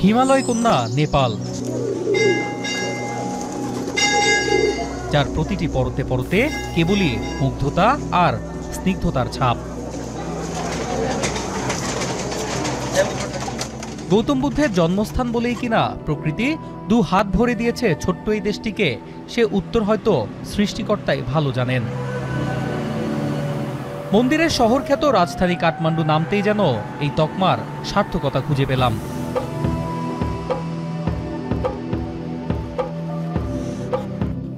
হিমালয় কন্যা নেপাল, যার প্রতিটি পরতে পরতে কেবলই মুগ্ধতা আর স্নিগ্ধতার ছাপ। গৌতম বুদ্ধের জন্মস্থান বলেই কিনা প্রকৃতি দু হাত ভরে দিয়েছে ছোট্ট এই দেশটিকে, সে উত্তর হয়তো সৃষ্টিকর্তাই ভালো জানেন। মন্দিরের শহরখ্যাত রাজধানী কাঠমান্ডু নামতেই যেন এই তকমার সার্থকতা খুঁজে পেলাম।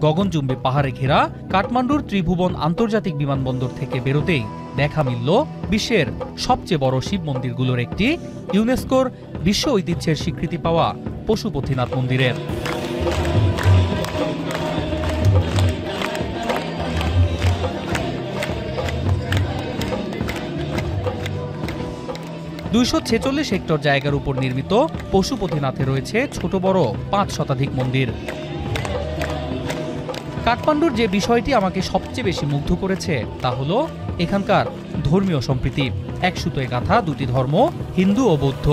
গগনচুম্বী পাহাড়ে ঘেরা কাঠমান্ডুর ত্রিভুবন আন্তর্জাতিক বিমানবন্দর থেকে বেরোতেই দেখা মিলল বিশ্বের সবচেয়ে বড় শিব মন্দিরগুলোর একটি, ইউনেস্কোর বিশ্ব ঐতিহ্যের স্বীকৃতি পাওয়া পশুপতিনাথ মন্দিরের। (246 হেক্টর জায়গার উপর নির্মিত পশুপতিনাথে রয়েছে ছোট বড় 5 শতাধিক মন্দির। কাঠমান্ডুর যে বিষয়টি আমাকে সবচেয়ে বেশি মুগ্ধ করেছে তা হলো এখানকার ধর্মীয় সম্প্রীতি। এক সুতোয় গাঁথা দুটি ধর্ম, হিন্দু ও বৌদ্ধ।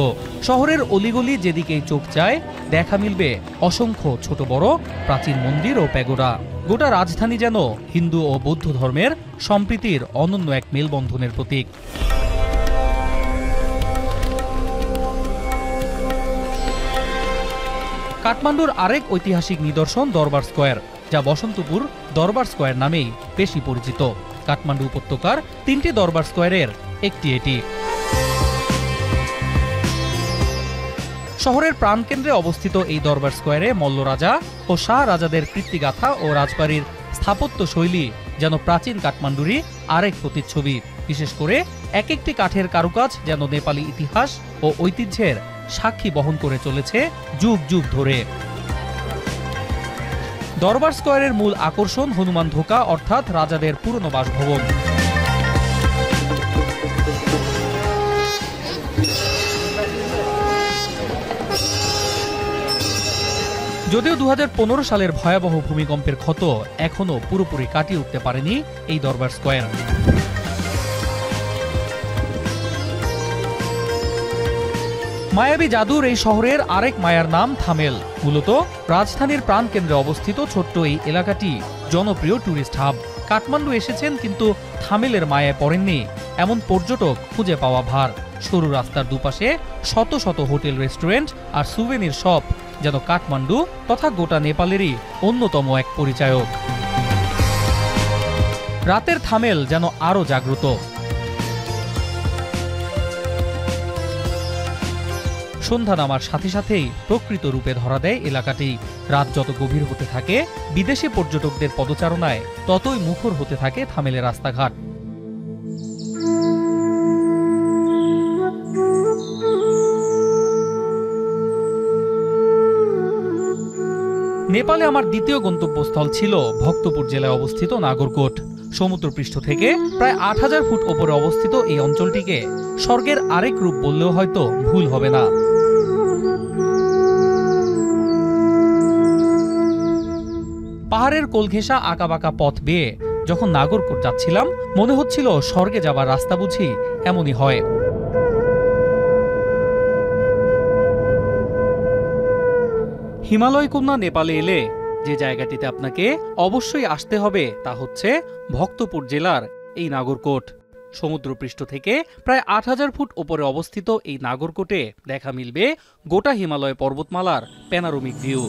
শহরের অলিগলি যেদিকেই চোখ যায় দেখা মিলবে অসংখ্য ছোট বড় প্রাচীন মন্দির ও প্যাগোডা। গোটা রাজধানী যেন হিন্দু ও বৌদ্ধ ধর্মের সম্প্রীতির অনন্য এক মেলবন্ধনের প্রতীক। কাঠমান্ডুর আরেক ঐতিহাসিক নিদর্শন দরবার স্কয়ার, যা বসন্তপুর দরবার স্কয়ার নামেই বেশি পরিচিত। কাঠমান্ডু উপত্যকার 3টি দরবার স্কয়ারের একটি এটি। শহরের প্রাণকেন্দ্রে অবস্থিত এই দরবার স্কয়ারে মল্ল রাজা ও শাহ রাজাদের কীর্তিগাথা ও রাজবাড়ির স্থাপত্য শৈলী যেন প্রাচীন কাঠমান্ডুরই আরেক প্রতিচ্ছবি। বিশেষ করে এক একটি কাঠের কারুকাজ যেন নেপালি ইতিহাস ও ঐতিহ্যের সাক্ষী বহন করে চলেছে যুগ যুগ ধরে। দরবার স্কয়ারের মূল আকর্ষণ হনুমান ধোকা, অর্থাৎ রাজাদের পুরনো বাসভবন। যদিও 2015 সালের ভয়াবহ ভূমিকম্পের ক্ষত এখনো পুরোপুরি কাটিয়ে উঠতে পারেনি এই দরবার স্কয়ার। মায়াবী জাদুর এই শহরের আরেক মায়ার নাম থামেল। মূলত রাজধানীর প্রাণকেন্দ্রে অবস্থিত ছোট্ট এই এলাকাটি জনপ্রিয় ট্যুরিস্ট হাব। কাঠমান্ডু এসেছেন কিন্তু থামেলের মায়ায় পড়েননি এমন পর্যটক খুঁজে পাওয়া ভার। সরু রাস্তার দুপাশে শত শত হোটেল, রেস্টুরেন্ট আর সুভেনির শপ যেন কাঠমান্ডু তথা গোটা নেপালেরই অন্যতম এক পরিচায়ক। রাতের থামেল যেন আরো জাগ্রত। সন্ধ্যা নামার সাথে সাথেই প্রকৃত রূপে ধরা দেয় এলাকাটি। রাত যত গভীর হতে থাকে, বিদেশি পর্যটকদের পদচারণায় ততই মুখর হতে থাকে থামেলের রাস্তাঘাট। নেপালে আমার দ্বিতীয় গন্তব্যস্থল ছিল ভক্তপুর জেলায় অবস্থিত নাগরকোট। সমুদ্রপৃষ্ঠ থেকে প্রায় 8000 ফুট ওপরে অবস্থিত এই অঞ্চলটিকে স্বর্গের আরেক রূপ বললেও হয়তো ভুল হবে না। পাহাড়ের কোলঘেঁষা আঁকাবাঁকা পথ বেয়ে যখন নাগরকোট যাচ্ছিলাম, মনে হচ্ছিল স্বর্গে যাবার রাস্তা বুঝি এমনই হয়। হিমালয় কন্যা নেপালে এলে যে জায়গাটিতে আপনাকে অবশ্যই আসতে হবে তা হচ্ছে ভক্তপুর জেলার এই নাগরকোট। সমুদ্রপৃষ্ঠ থেকে প্রায় 8000 ফুট ওপরে অবস্থিত এই নাগরকোটে দেখা মিলবে গোটা হিমালয় পর্বতমালার প্যানোরামিক ভিউ।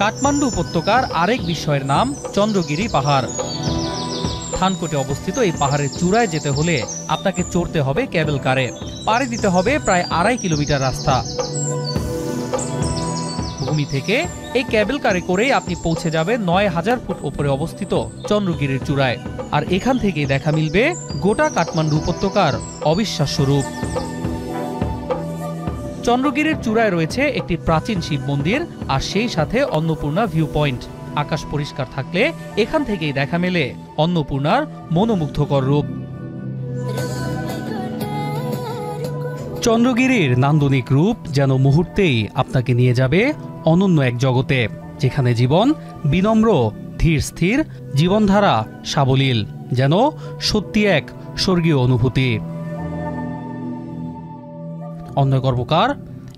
কাঠমান্ডু উপত্যকার আরেক বিস্ময়ের নাম চন্দ্রগিরি পাহাড়। থানকোটে অবস্থিত এই পাহাড়ের চূড়ায় যেতে হলে আপনাকে চড়তে হবে ক্যাবেল কারে। পাড়ি দিতে হবে প্রায় 2.5 কিলোমিটার রাস্তা। ভূমি থেকে এই ক্যাবেল কারে করেই আপনি পৌঁছে যাবেন 9000 ফুট ওপরে অবস্থিত চন্দ্রগিরির চূড়ায়। আর এখান থেকেই দেখা মিলবে গোটা কাঠমান্ডু উপত্যকার অবিশ্বাস্য রূপ। চন্দ্রগিরির চূড়ায় রয়েছে একটি প্রাচীন শিব মন্দির আর সেই সাথে অন্নপূর্ণা ভিউ পয়েন্ট। আকাশ পরিষ্কার থাকলে এখান থেকেই দেখা মেলে অন্নপূর্ণার মনোমুগ্ধকর রূপ। চন্দ্রগিরির নান্দনিক রূপ যেন মুহূর্তেই আপনাকে নিয়ে যাবে অনন্য এক জগতে, যেখানে জীবন বিনম্র, ধীর স্থির, জীবনধারা সাবলীল। যেন সত্যি এক স্বর্গীয় অনুভূতি। অন্যয় কর্মকার,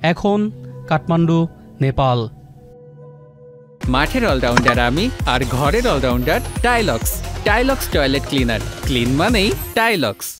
এখন, কাঠমান্ডু, নেপাল। মাঠের অলরাউন্ডার আমি, আর ঘরের allrounder Tylox. Tylox toilet cleaner, clean মানেই টাইলক্স।